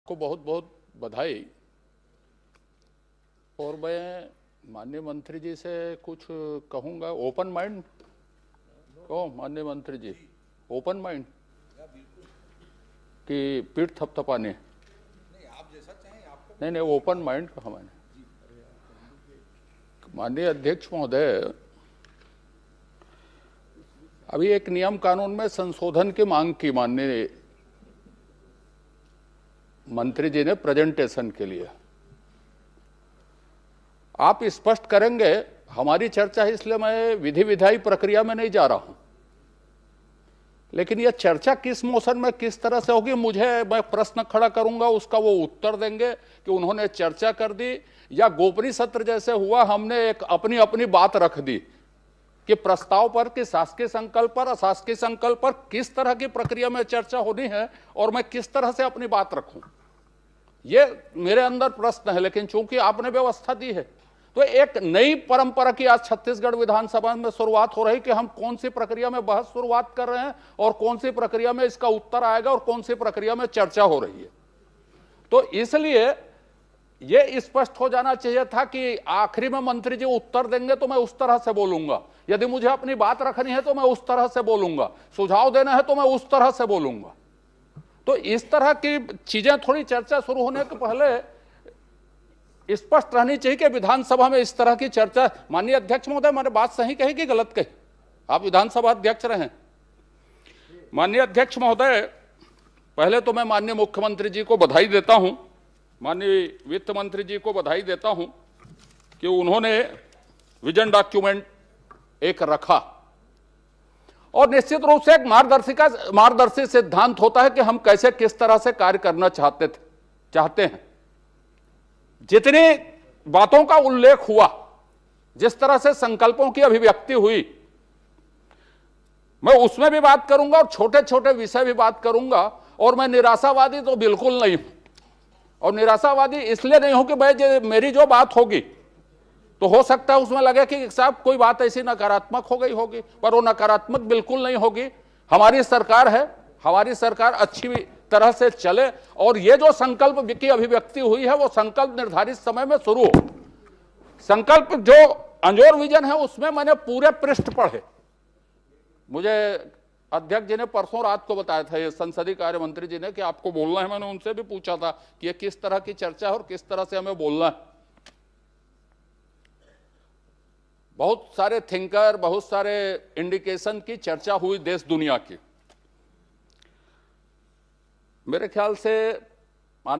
को बहुत बहुत बधाई। और मैं माननीय मंत्री जी से कुछ कहूँगा। ओपन माइंड कहो माननीय मंत्री जी, ओपन माइंड कि पीठ थपथपाने? नहीं, आप जैसा चाहें आपको। नहीं, ओपन माइंड कहा मैंने। माननीय अध्यक्ष महोदय, अभी एक नियम कानून में संशोधन की मांग की माननीय मंत्री जी ने प्रेजेंटेशन के लिए। आप स्पष्ट करेंगे? हमारी चर्चा है, इसलिए मैं विधि विधायी प्रक्रिया में नहीं जा रहा हूं, लेकिन यह चर्चा किस मोशन में किस तरह से होगी, मैं प्रश्न खड़ा करूंगा, उसका वो उत्तर देंगे कि उन्होंने चर्चा कर दी, या गोपनीय सत्र जैसे हुआ हमने एक अपनी अपनी बात रख दी कि प्रस्ताव पर, कि शासकीय संकल्प पर, अशासकीय संकल्प पर किस तरह की प्रक्रिया में चर्चा होनी है और मैं किस तरह से अपनी बात रखूं, ये मेरे अंदर प्रश्न है। लेकिन चूंकि आपने व्यवस्था दी है, तो एक नई परंपरा की आज छत्तीसगढ़ विधानसभा में शुरुआत हो रही कि हम कौन सी प्रक्रिया में बहस शुरुआत कर रहे हैं और कौन सी प्रक्रिया में इसका उत्तर आएगा और कौन सी प्रक्रिया में चर्चा हो रही है। तो इसलिए यह स्पष्ट हो जाना चाहिए था कि आखिरी में मंत्री जी उत्तर देंगे तो मैं उस तरह से बोलूंगा, यदि मुझे अपनी बात रखनी है तो मैं उस तरह से बोलूंगा, सुझाव देना है तो मैं उस तरह से बोलूंगा। तो इस तरह की चीजें थोड़ी चर्चा शुरू होने के पहले स्पष्ट रहनी चाहिए कि विधानसभा में इस तरह की चर्चा। माननीय अध्यक्ष महोदय, मैंने बात सही कही कि गलत कही? आप विधानसभा अध्यक्ष रहे। माननीय अध्यक्ष महोदय, पहले तो मैं माननीय मुख्यमंत्री जी को बधाई देता हूं, माननीय वित्त मंत्री जी को बधाई देता हूं कि उन्होंने विजन डॉक्यूमेंट एक रखा, और निश्चित रूप से एक मार्गदर्शी सिद्धांत होता है कि हम कैसे किस तरह से कार्य करना चाहते हैं। जितनी बातों का उल्लेख हुआ, जिस तरह से संकल्पों की अभिव्यक्ति हुई, मैं उसमें भी बात करूंगा और छोटे छोटे विषय भी बात करूंगा। और मैं निराशावादी तो बिल्कुल नहीं हूं, और निराशावादी इसलिए नहीं हूं कि भाई मेरी जो बात होगी तो हो सकता है उसमें लगे कि साहब कोई बात ऐसी नकारात्मक हो गई होगी, पर वो नकारात्मक बिल्कुल नहीं होगी। हमारी सरकार है, हमारी सरकार अच्छी तरह से चले, और ये जो संकल्प की अभिव्यक्ति हुई है वो संकल्प निर्धारित समय में शुरू हो। संकल्प जो अंजोर विजन है उसमें मैंने पूरे पृष्ठ पढ़े। मुझे अध्यक्ष जी ने परसों रात को बताया था, ये संसदीय कार्य मंत्री जी ने, कि आपको बोलना है। मैंने उनसे भी पूछा था कि ये किस तरह की चर्चा है और किस तरह से हमें बोलना है। बहुत सारे थिंकर, बहुत सारे इंडिकेशन की चर्चा हुई देश दुनिया की। मेरे ख्याल से